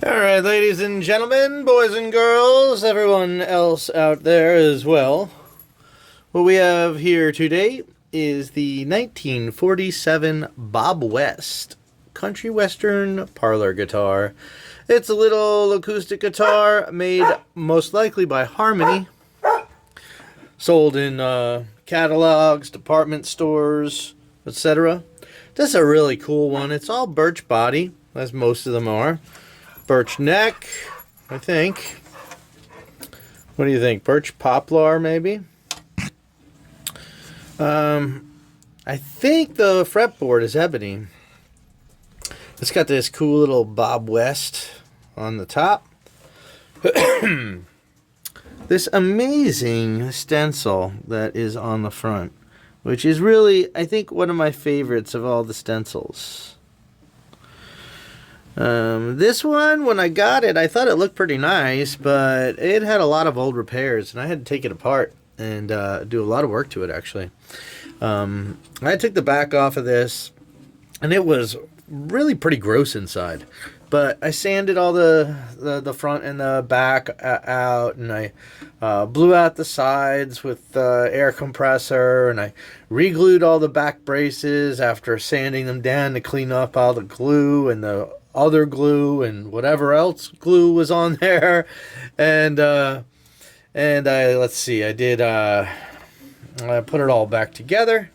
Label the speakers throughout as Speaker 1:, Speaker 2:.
Speaker 1: Alright, ladies and gentlemen, boys and girls, everyone else out there as well. What we have here today is the 1947 Bob West country western parlor guitar. It's a little acoustic guitar made most likely by Harmony. Sold in catalogs, department stores, etc. This is a really cool one. It's all birch body, as most of them are. Birch neck, I think. What do you think? Birch poplar, maybe? I think the fretboard is ebony. It's got this cool little Bob West on the top. This amazing stencil that is on the front, which is really, I think, one of my favorites of all the stencils. This one, when I got it, I thought it looked pretty nice, but it had a lot of old repairs, and I had to take it apart and do a lot of work to it, actually. I took the back off of this, and it was really pretty gross inside. But I sanded all the front and the back out, and I blew out the sides with the air compressor, and I re-glued all the back braces after sanding them down to clean up all the glue and the other glue and whatever else glue was on there. And I let's see, I put it all back together.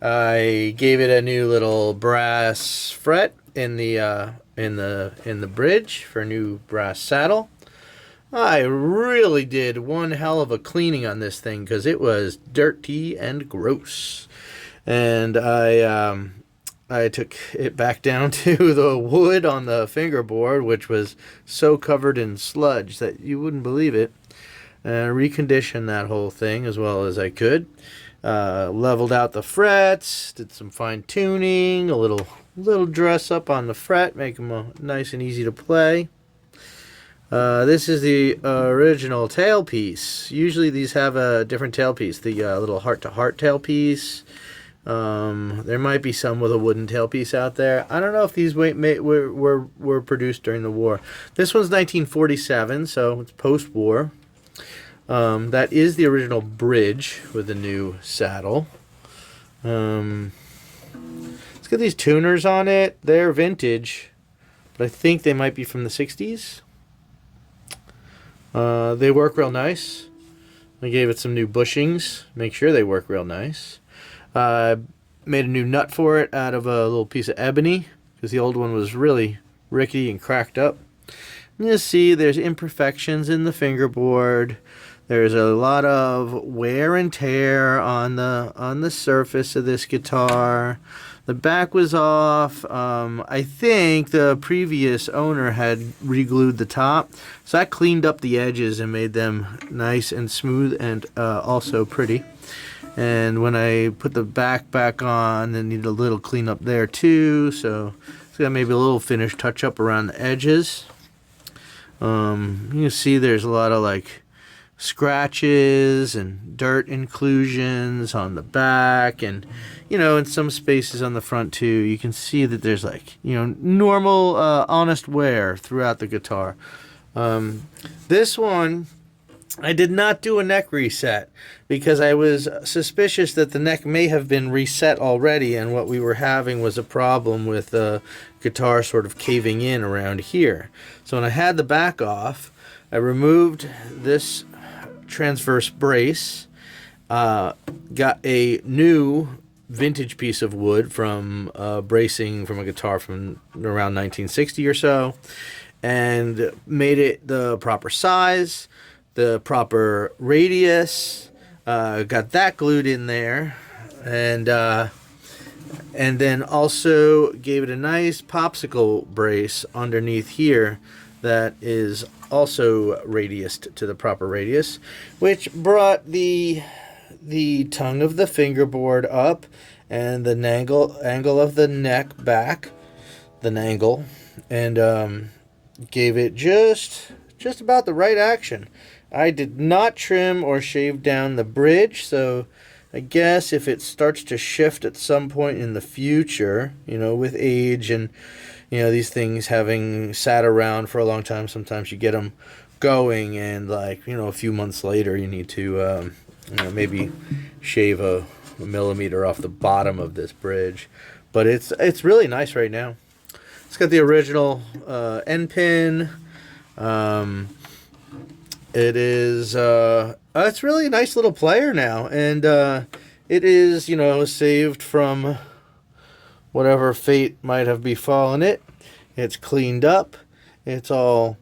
Speaker 1: I gave it a new little brass fret in the bridge for a new brass saddle. I really did one hell of a cleaning on this thing because it was dirty and gross. And I took it back down to the wood on the fingerboard, which was so covered in sludge that you wouldn't believe it. Reconditioned that whole thing as well as I could. Leveled out the frets, did some fine tuning, a little dress up on the fret, make them nice and easy to play. This is the original tailpiece. Usually these have a different tailpiece, the little heart-to-heart tailpiece. There might be some with a wooden tailpiece out there. I don't know if these were produced during the war. This one's 1947, so it's post-war. That is the original bridge with the new saddle. It's got these tuners on it. They're vintage, but I think they might be from the 60s. They work real nice. I gave it some new bushings. Make sure they work real nice. Made a new nut for it out of a little piece of ebony because the old one was really rickety and cracked up. You see there's imperfections in the fingerboard. There's a lot of wear and tear on the surface of this guitar. The back was off. I think the previous owner had re-glued the top, so I cleaned up the edges and made them nice and smooth and also pretty. And when I put the back on, I needed a little cleanup there too, so it's got maybe a little finish touch up around the edges. You can see there's a lot of like scratches and dirt inclusions on the back, and in some spaces on the front too. You can see that there's like normal honest wear throughout the guitar. This one I did not do a neck reset because I was suspicious that the neck may have been reset already, and what we were having was a problem with the guitar sort of caving in around here. So when I had the back off, I removed this transverse brace, got a new vintage piece of wood from bracing from a guitar from around 1960 or so, and made it the proper size, the proper radius, got that glued in there, and And then also gave it a nice popsicle brace underneath here that is also radiused to the proper radius, which brought the tongue of the fingerboard up and the angle of the neck back, the nangle, and gave it just about the right action. I did not trim or shave down the bridge, so I guess if it starts to shift at some point in the future, you know, with age and, you know, these things having sat around for a long time, sometimes you get them going and, like, you know, a few months later you need to, you know, maybe shave a millimeter off the bottom of this bridge. But it's really nice right now. It's got the original end pin. It is it's really a nice little player now, and it is, you know, saved from whatever fate might have befallen it. It's cleaned up. It's all,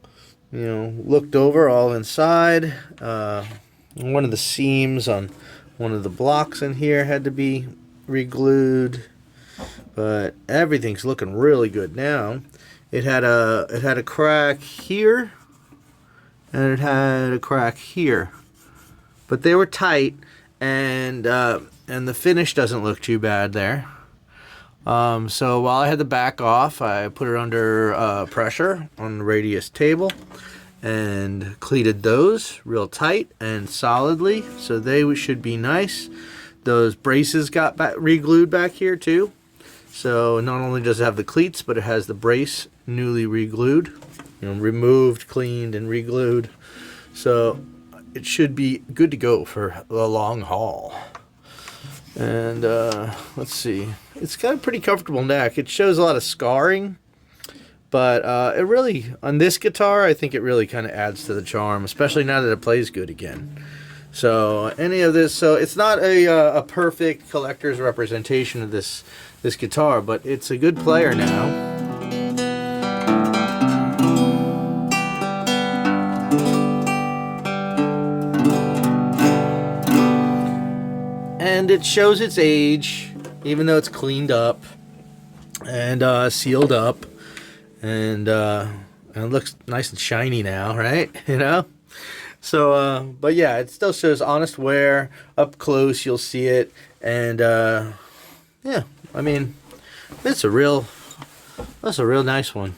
Speaker 1: you know, looked over all inside. One of the seams on one of the blocks in here had to be re-glued, but everything's looking really good now. It had a crack here, and it had a crack here, but they were tight, and the finish doesn't look too bad there. So while I had the back off, I put it under pressure on the radius table and cleated those real tight and solidly, so they should be nice. Those braces got re-glued back here too, so not only does it have the cleats, but it has the brace newly re-glued, you know, removed, cleaned, and re-glued. So it should be good to go for the long haul. And let's see, it's got a pretty comfortable neck. It shows a lot of scarring, but it really, on this guitar, I think it really kind of adds to the charm, especially now that it plays good again. So any of this, so it's not a perfect collector's representation of this guitar, but it's a good player now. And it shows its age, even though it's cleaned up and sealed up, and it looks nice and shiny now, right? You know. So, but yeah, it still shows honest wear. Up close, you'll see it, and yeah, I mean, that's a real nice one.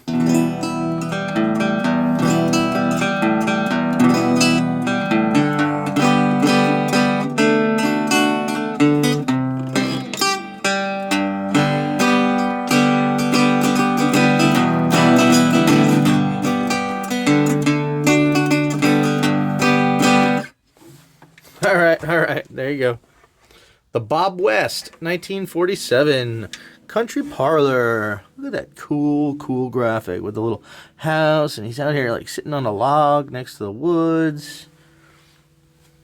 Speaker 1: All right, there you go. The Bob West, 1947 Country Parlor. Look at that cool graphic with the little house, and he's out here like sitting on a log next to the woods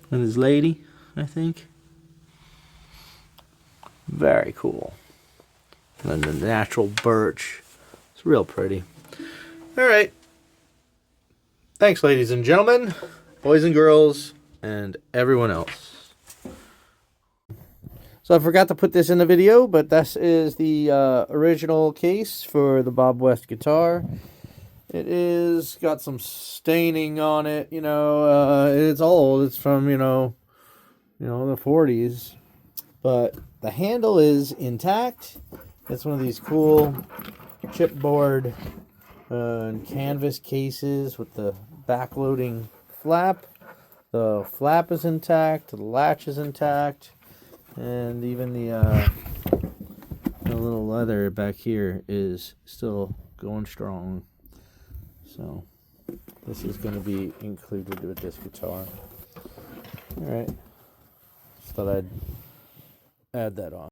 Speaker 1: with his lady, I think. Very cool. And the natural birch. It's real pretty. All right. Thanks, ladies and gentlemen, boys and girls, and everyone else. So I forgot to put this in the video, but this is the original case for the Bob West guitar. It is got some staining on it, you know. It's old. It's from, you know, the 40s. But the handle is intact. It's one of these cool chipboard and canvas cases with the backloading flap. The flap is intact. The latch is intact. And even the little leather back here is still going strong. So this is going to be included with this guitar. All right. Just thought I'd add that on.